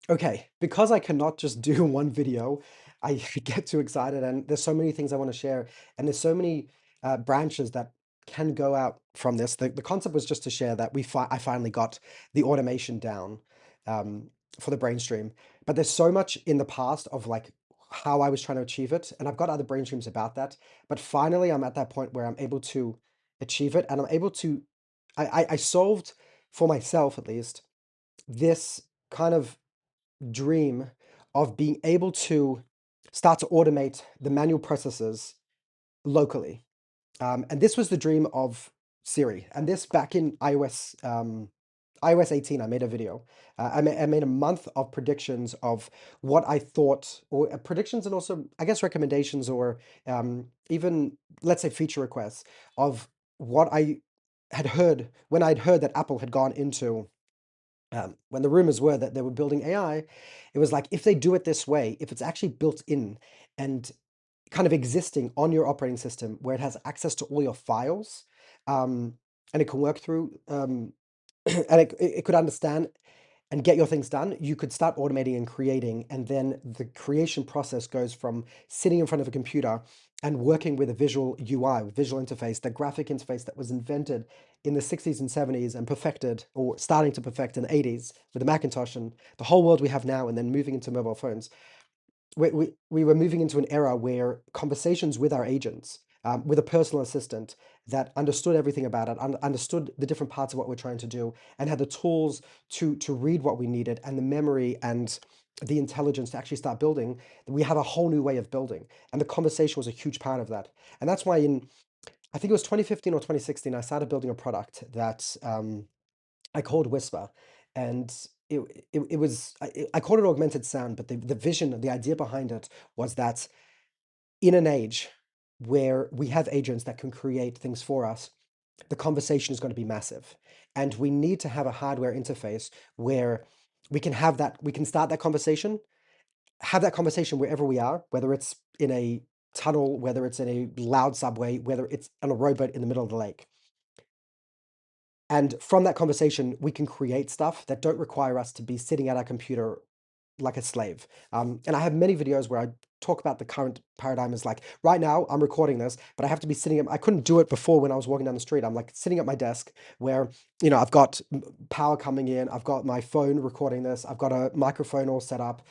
Okay, because I cannot just do one video, I get too excited, and there's so many things I want to share, and there's so many branches that can go out from this. The concept was just to share that I finally got the automation down for the BrainStream, but there's so much in the past of like how I was trying to achieve it, and I've got other BrainStreams about that. But finally, I'm at that point where I'm able to achieve it, and I'm able to. I solved for myself at least this kind of dream of being able to start to automate the manual processes locally. And this was the dream of Siri. And this back in iOS 18, I made a video. I made a month of predictions of what I thought, or predictions and also, I guess, recommendations or even, let's say, feature requests of what I had heard when I'd heard that Apple had gone into when the rumors were that they were building AI, it was like if they do it this way, if it's actually built in and kind of existing on your operating system where it has access to all your files, and it can work through, and it could understand and get your things done, you could start automating and creating. And then the creation process goes from sitting in front of a computer and working with a visual UI, visual interface, the graphic interface that was invented in the 60s and 70s and perfected or starting to perfect in the 80s with the Macintosh and the whole world we have now, and then moving into mobile phones. We were moving into an era where conversations with our agents, with a personal assistant that understood everything about it, understood the different parts of what we're trying to do, and had the tools to read what we needed, and the memory and the intelligence to actually start building. We have a whole new way of building, and the conversation was a huge part of that. And that's why I think it was 2015 or 2016, I started building a product that I called Whisper, and it was I called it augmented sound, but the vision, the idea behind it was that in an age where we have agents that can create things for us, the conversation is going to be massive, and we need to have a hardware interface where we can start that conversation, have that conversation wherever we are, whether it's in a tunnel, whether it's in a loud subway, whether it's on a rowboat in the middle of the lake. And from that conversation, we can create stuff that don't require us to be sitting at our computer like a slave. And I have many videos where I talk about the current paradigm is like, right now I'm recording this, but I have to be I couldn't do it before when I was walking down the street. I'm like sitting at my desk where, I've got power coming in, I've got my phone recording this, I've got a microphone all set up,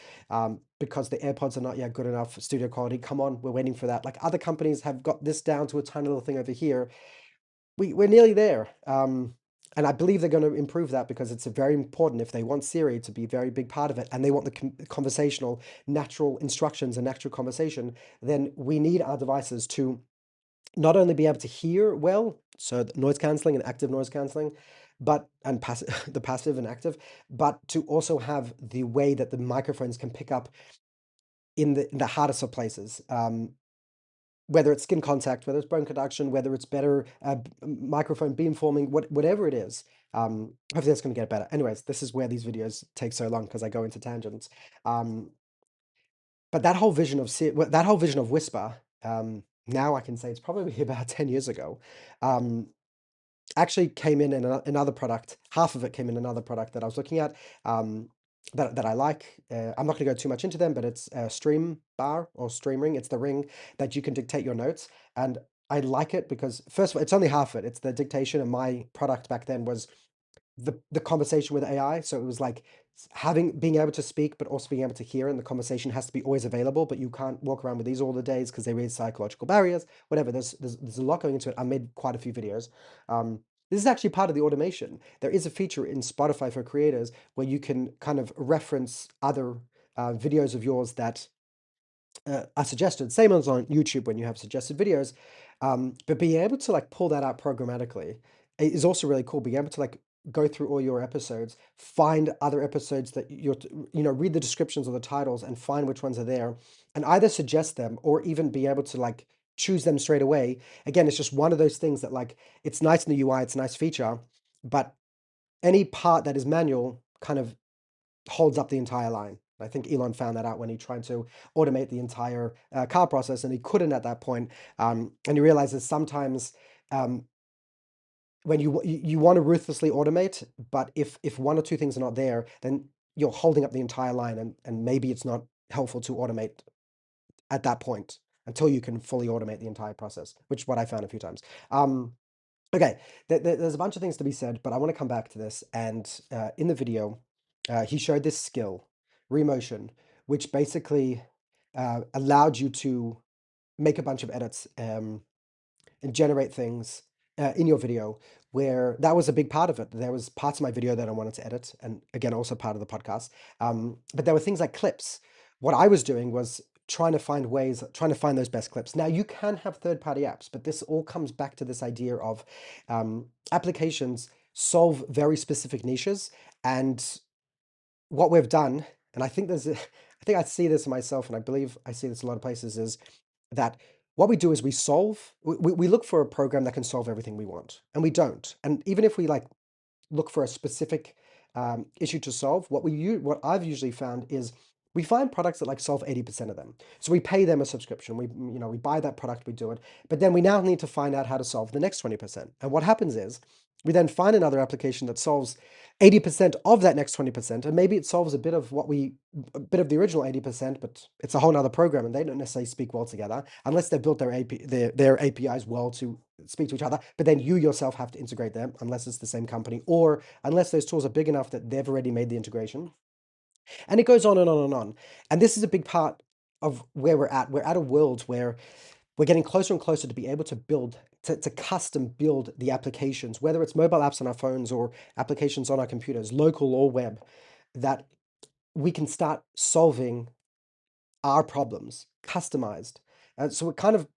because the AirPods are not yet good enough for studio quality. Come on, we're waiting for that. Like other companies have got this down to a tiny little thing over here. We're nearly there. And I believe they're going to improve that because it's very important if they want Siri to be a very big part of it and they want the conversational, natural instructions and natural conversation, then we need our devices to not only be able to hear well, so noise canceling and active noise canceling, but and passive the passive and active, but to also have the way that the microphones can pick up in the hardest of places. Whether it's skin contact, whether it's bone conduction, whether it's better microphone beamforming, whatever it is. Hopefully that's going to get better. Anyways, this is where these videos take so long because I go into tangents. Um, but that whole vision of Whisper, now I can say it's probably about 10 years ago, um, actually came in another product. Half of it came in another product that I was looking at, that I like. I'm not going to go too much into them, but it's a Stream Bar or Stream Ring. It's the ring that you can dictate your notes, and I like it because first of all, it's only half of it. It's the dictation, and my product back then was the conversation with AI. So it was like being able to speak, but also being able to hear, and the conversation has to be always available. But you can't walk around with these all the days because they raise psychological barriers. Whatever. There's a lot going into it. I made quite a few videos. This is actually part of the automation. There is a feature in Spotify for creators where you can kind of reference other videos of yours that are suggested. Same as on YouTube when you have suggested videos. But being able to like pull that out programmatically is also really cool. Being able to like go through all your episodes, find other episodes that read the descriptions or the titles and find which ones are there, and either suggest them or even be able to like choose them straight away. Again, it's just one of those things that like it's nice in the UI, it's a nice feature, but any part that is manual kind of holds up the entire line. I think Elon found that out when he tried to automate the entire car process, and he couldn't at that point. And he realizes sometimes um, when you want to ruthlessly automate, but if one or two things are not there, then you're holding up the entire line, and maybe it's not helpful to automate at that point until you can fully automate the entire process, which is what I found a few times. Okay, there's a bunch of things to be said, but I want to come back to this. And in the video, he showed this skill, remotion, which basically allowed you to make a bunch of edits and generate things in your video, where that was a big part of it. There was parts of my video that I wanted to edit, and again, also part of the podcast. But there were things like clips. What I was doing was trying to find those best clips. Now, you can have third-party apps, but this all comes back to this idea of applications solve very specific niches. And what we've done, and I think I think I see this in myself, and I believe I see this in a lot of places, is that what we do is we look for a program that can solve everything we want, and we don't. And even if we like look for a specific issue to solve, what I've usually found is we find products that like solve 80% of them. So we pay them a subscription. We buy that product, we do it, but then we now need to find out how to solve the next 20%. And what happens is we then find another application that solves 80% of that next 20%, and maybe it solves a bit of the original 80%, but it's a whole nother program, and they don't necessarily speak well together unless they've built their APIs well to speak to each other. But then you yourself have to integrate them unless it's the same company, or unless those tools are big enough that they've already made the integration. And it goes on and on and on. And this is a big part of where we're at. We're at a world where we're getting closer and closer to be able to custom build the applications, whether it's mobile apps on our phones or applications on our computers, local or web, that we can start solving our problems, customized. So it kind of,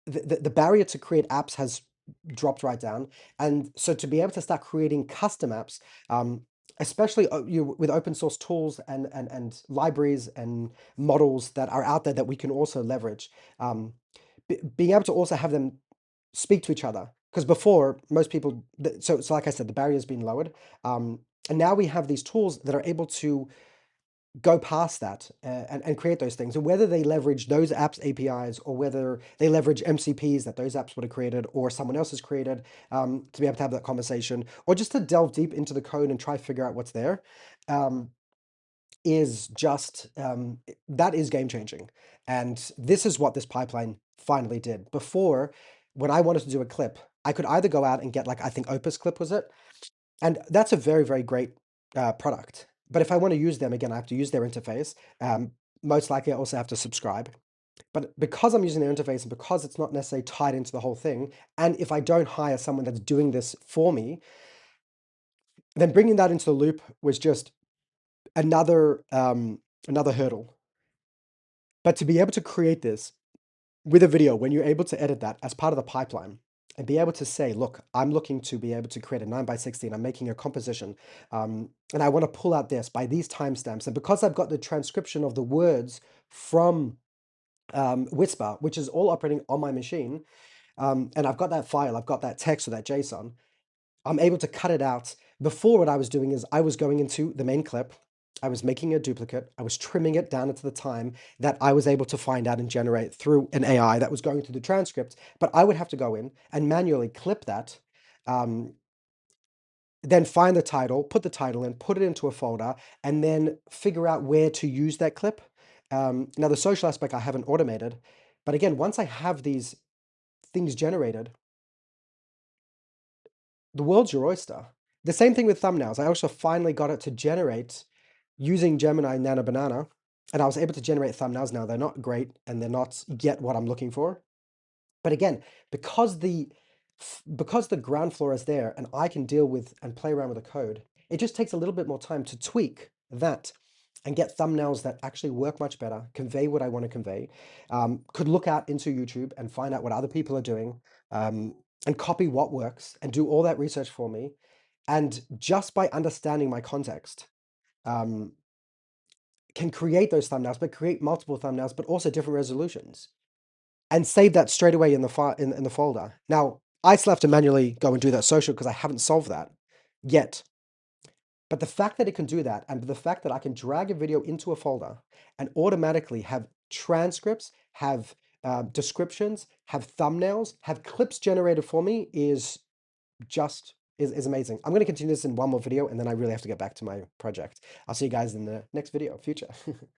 the barrier to create apps has dropped right down. And so to be able to start creating custom apps, especially with open source tools and libraries and models that are out there that we can also leverage, being able to also have them speak to each other. Because before, most people, so like I said, the barrier has been lowered. And now we have these tools that are able to go past that and create those things. And whether they leverage those apps APIs, or whether they leverage MCPs that those apps would have created or someone else has created, to be able to have that conversation, or just to delve deep into the code and try to figure out what's there, is just that is game changing. And this is what this pipeline finally did. Before, when I wanted to do a clip, I could either go out and get, like, I think Opus Clip was it, and that's a very, very great product. But if I want to use them again, I have to use their interface. Most likely, I also have to subscribe. But because I'm using their interface, and because it's not necessarily tied into the whole thing, and if I don't hire someone that's doing this for me, then bringing that into the loop was just another hurdle. But to be able to create this with a video, when you're able to edit that as part of the pipeline, and be able to say, look, I'm looking to be able to create a 9x16, I'm making a composition, and I want to pull out this by these timestamps. And because I've got the transcription of the words from Whisper, which is all operating on my machine, and I've got that file, I've got that text or that JSON, I'm able to cut it out. Before, what I was doing is I was going into the main clip, I was making a duplicate, I was trimming it down into the time that I was able to find out and generate through an AI that was going through the transcript. But I would have to go in and manually clip that, then find the title, put the title in, put it into a folder, and then figure out where to use that clip. Now, the social aspect I haven't automated, but again, once I have these things generated, the world's your oyster. The same thing with thumbnails. I also finally got it to generate using Gemini Nano Banana, and I was able to generate thumbnails. Now, they're not great, and they're not yet what I'm looking for. But again, because the ground floor is there, and I can deal with and play around with the code, it just takes a little bit more time to tweak that and get thumbnails that actually work much better, convey what I want to convey. Could look out into YouTube and find out what other people are doing, and copy what works, and do all that research for me. And just by understanding my context, can create those thumbnails, but create multiple thumbnails, but also different resolutions, and save that straight away in the folder. Now, I still have to manually go and do that social because I haven't solved that yet. But the fact that it can do that, and the fact that I can drag a video into a folder and automatically have transcripts, have descriptions, have thumbnails, have clips generated for me, is just is amazing. I'm going to continue this in one more video, and then I really have to get back to my project. I'll see you guys in the next video, future.